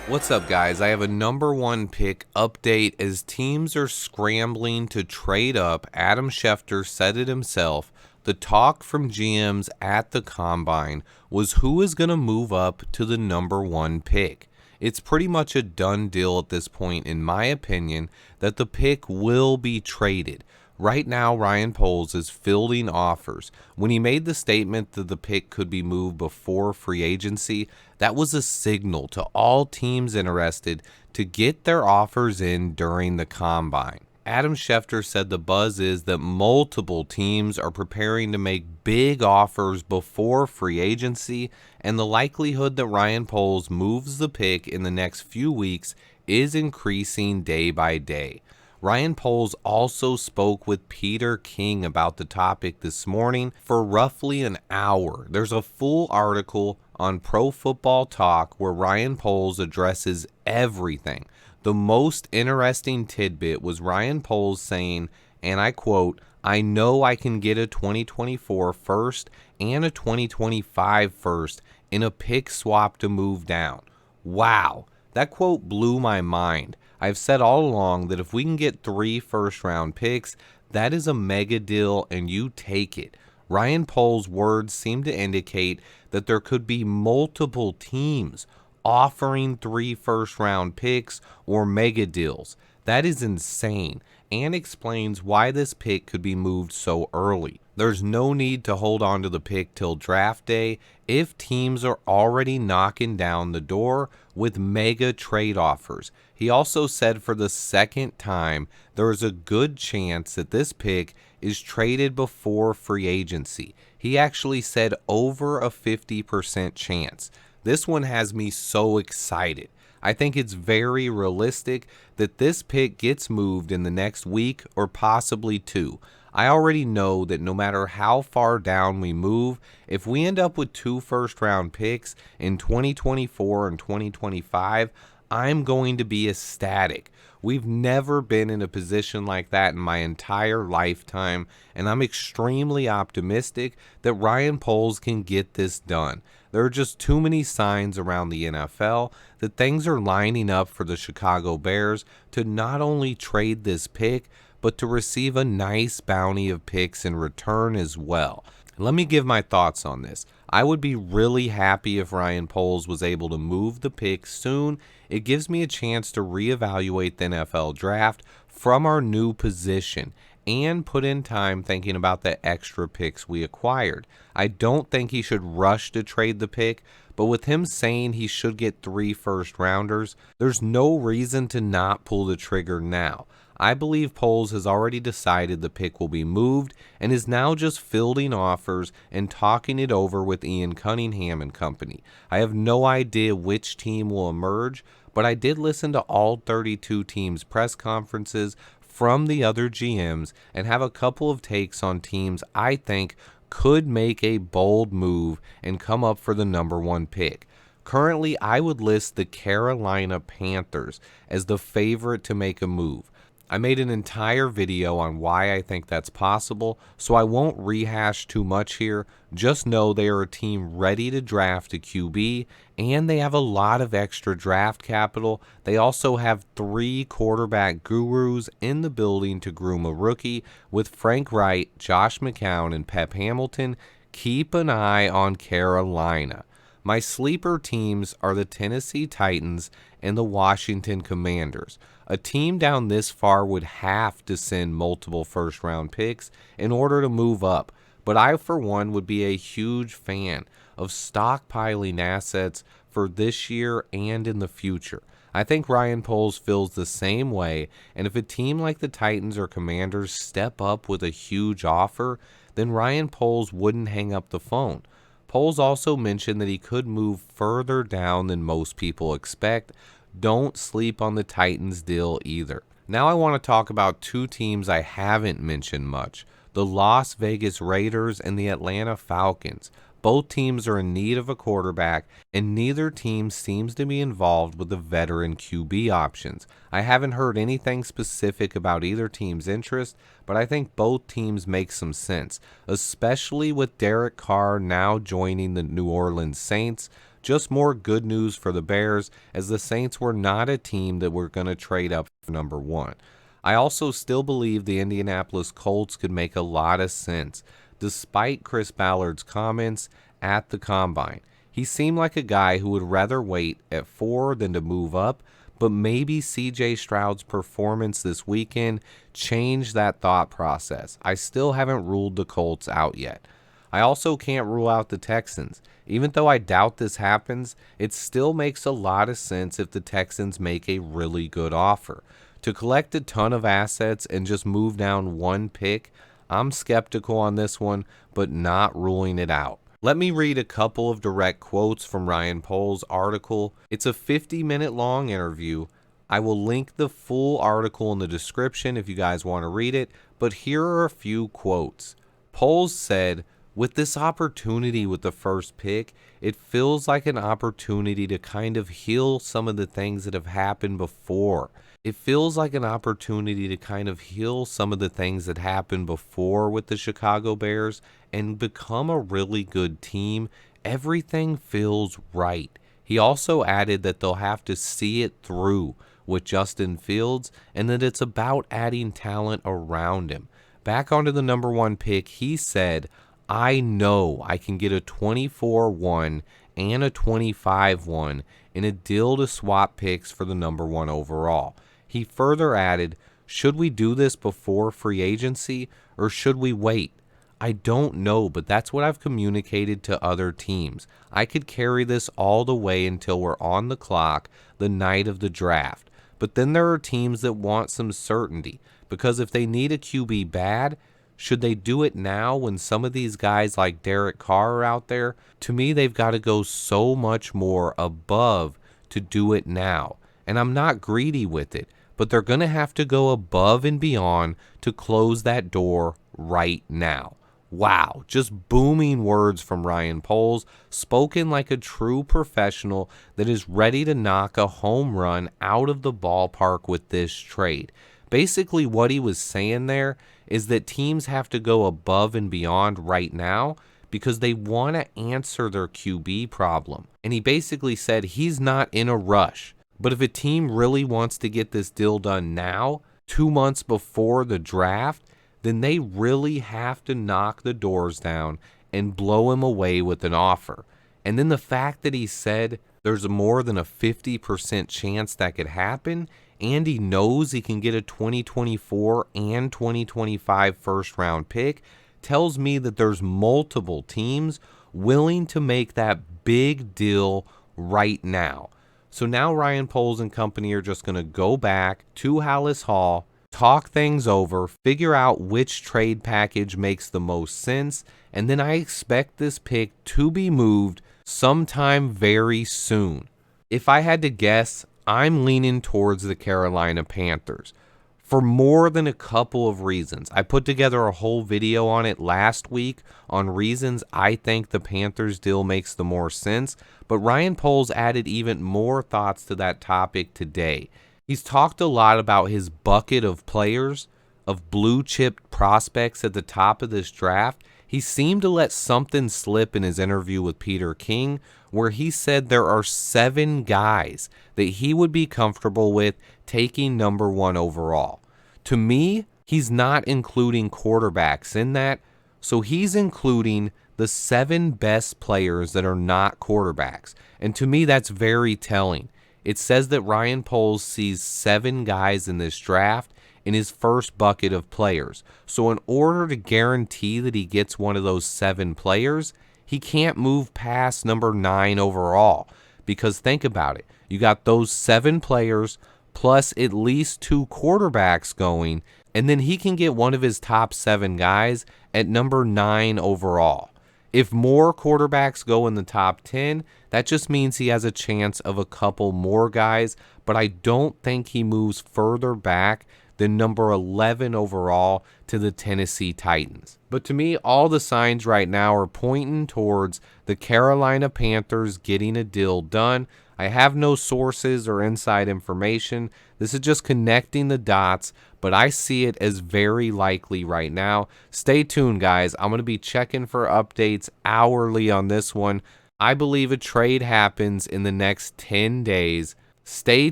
What's up, guys? I have a number one pick update as teams are scrambling to trade up. Adam Schefter said it himself. The talk from GMs at the Combine was who is going to move up to the number one pick. It's pretty much a done deal at this point, in my opinion, that the pick will be traded. Right now, Ryan Poles is fielding offers. When he made the statement that the pick could be moved before free agency, that was a signal to all teams interested to get their offers in during the Combine. Adam Schefter said the buzz is that multiple teams are preparing to make big offers before free agency, and the likelihood that Ryan Poles moves the pick in the next few weeks is increasing day by day. Ryan Poles also spoke with Peter King about the topic this morning for roughly an hour. There's a full article on Pro Football Talk where Ryan Poles addresses everything. The most interesting tidbit was Ryan Poles saying, and I quote, "I know I can get a 2024 first and a 2025 first in a pick swap to move down." Wow, that quote blew my mind. I've said all along that if we can get 3 first-round picks, that is a mega deal and you take it. Ryan Poles' words seem to indicate that there could be multiple teams offering 3 first-round picks or mega deals. That is insane and explains why this pick could be moved so early. There's no need to hold on to the pick till draft day if teams are already knocking down the door with mega trade offers. He also said for the second time there is a good chance that this pick is traded before free agency. He actually said over a 50% chance. This one has me so excited. I think it's very realistic that this pick gets moved in the next week or possibly 2. I already know that no matter how far down we move, if we end up with 2 first-round picks in 2024 and 2025, I'm going to be ecstatic. We've never been in a position like that in my entire lifetime, and I'm extremely optimistic that Ryan Poles can get this done. There are just too many signs around the NFL that things are lining up for the Chicago Bears to not only trade this pick, but to receive a nice bounty of picks in return as well. Let me give my thoughts on this. I would be really happy if Ryan Poles was able to move the pick soon. It gives me a chance to reevaluate the NFL draft from our new position and put in time thinking about the extra picks we acquired. I don't think he should rush to trade the pick, but with him saying he should get 3 first rounders, there's no reason to not pull the trigger now. I believe Poles has already decided the pick will be moved and is now just fielding offers and talking it over with Ian Cunningham and company. I have no idea which team will emerge, but I did listen to all 32 teams' press conferences from the other GMs and have a couple of takes on teams I think could make a bold move and come up for the number one pick. Currently, I would list the Carolina Panthers as the favorite to make a move. I made an entire video on why I think that's possible, so I won't rehash too much here. Just know they are a team ready to draft a QB, and they have a lot of extra draft capital. They also have 3 quarterback gurus in the building to groom a rookie with Frank Wright, Josh McCown, and Pep Hamilton. Keep an eye on Carolina. My sleeper teams are the Tennessee Titans and the Washington Commanders. A team down this far would have to send multiple first-round picks in order to move up, but I, for one, would be a huge fan of stockpiling assets for this year and in the future. I think Ryan Poles feels the same way, and if a team like the Titans or Commanders step up with a huge offer, then Ryan Poles wouldn't hang up the phone. Poles also mentioned that he could move further down than most people expect. Don't sleep on the Titans deal either. Now I want to talk about 2 teams I haven't mentioned much, the Las Vegas Raiders and the Atlanta Falcons. Both teams are in need of a quarterback, and neither team seems to be involved with the veteran QB options. I haven't heard anything specific about either team's interest, but I think both teams make some sense, especially with Derek Carr now joining the New Orleans Saints. Just more good news for the Bears, as the Saints were not a team that were going to trade up for number one. I also still believe the Indianapolis Colts could make a lot of sense, despite Chris Ballard's comments at the Combine. He seemed like a guy who would rather wait at 4 than to move up, but maybe C.J. Stroud's performance this weekend changed that thought process. I still haven't ruled the Colts out yet. I also can't rule out the Texans. Even though I doubt this happens, it still makes a lot of sense if the Texans make a really good offer. To collect a ton of assets and just move down one pick, I'm skeptical on this one, but not ruling it out. Let me read a couple of direct quotes from Ryan Poles' article. It's a 50-minute long interview. I will link the full article in the description if you guys want to read it, but here are a few quotes. Poles said, "With this opportunity with the first pick, it feels like an opportunity to kind of heal some of the things that have happened before. It feels like an opportunity to kind of heal some of the things that happened before with the Chicago Bears and become a really good team. Everything feels right." He also added that they'll have to see it through with Justin Fields and that it's about adding talent around him. Back onto the number one pick, he said, "I know I can get a 24-1 and a 25-1 in a deal to swap picks for the number one overall." He further added, "Should we do this before free agency or should we wait? I don't know, but that's what I've communicated to other teams. I could carry this all the way until we're on the clock the night of the draft. But then there are teams that want some certainty, because if they need a QB bad, should they do it now when some of these guys like Derek Carr are out there? To me, they've got to go so much more above to do it now. And I'm not greedy with it, but they're going to have to go above and beyond to close that door right now." Wow, just booming words from Ryan Poles, spoken like a true professional that is ready to knock a home run out of the ballpark with this trade. Basically, what he was saying there is that teams have to go above and beyond right now because they want to answer their QB problem. And he basically said he's not in a rush. But if a team really wants to get this deal done now, 2 months before the draft, then they really have to knock the doors down and blow him away with an offer. And then the fact that he said there's more than a 50% chance that could happen, and he knows he can get a 2024 and 2025 first round pick, tells me that there's multiple teams willing to make that big deal right now. So now Ryan Poles and company are just going to go back to Hallis Hall, talk things over, figure out which trade package makes the most sense, and then I expect this pick to be moved sometime very soon. If I had to guess, I'm leaning towards the Carolina Panthers for more than a couple of reasons. I put together a whole video on it last week on reasons I think the Panthers deal makes the more sense, but Ryan Poles added even more thoughts to that topic today. He's talked a lot about his bucket of players, of blue chip prospects at the top of this draft. He seemed to let something slip in his interview with Peter King, where he said there are 7 guys that he would be comfortable with taking number one overall. To me, he's not including quarterbacks in that, so he's including the 7 best players that are not quarterbacks. And to me, that's very telling. It says that Ryan Poles sees 7 guys in this draft in his first bucket of players. So in order to guarantee that he gets one of those 7 players, he can't move past number 9 overall. Because think about it. You got those 7 players plus at least 2 quarterbacks going, and then he can get one of his top 7 guys at number 9 overall. If more quarterbacks go in the top 10, that just means he has a chance of a couple more guys, but I don't think he moves further back than number 11 overall to the Tennessee Titans. But to me, all the signs right now are pointing towards the Carolina Panthers getting a deal done. I have no sources or inside information. This is just connecting the dots, but I see it as very likely right now. Stay tuned, guys. I'm going to be checking for updates hourly on this one. I believe a trade happens in the next 10 days. Stay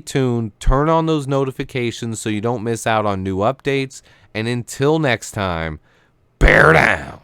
tuned. Turn on those notifications so you don't miss out on new updates. And until next time, bear down.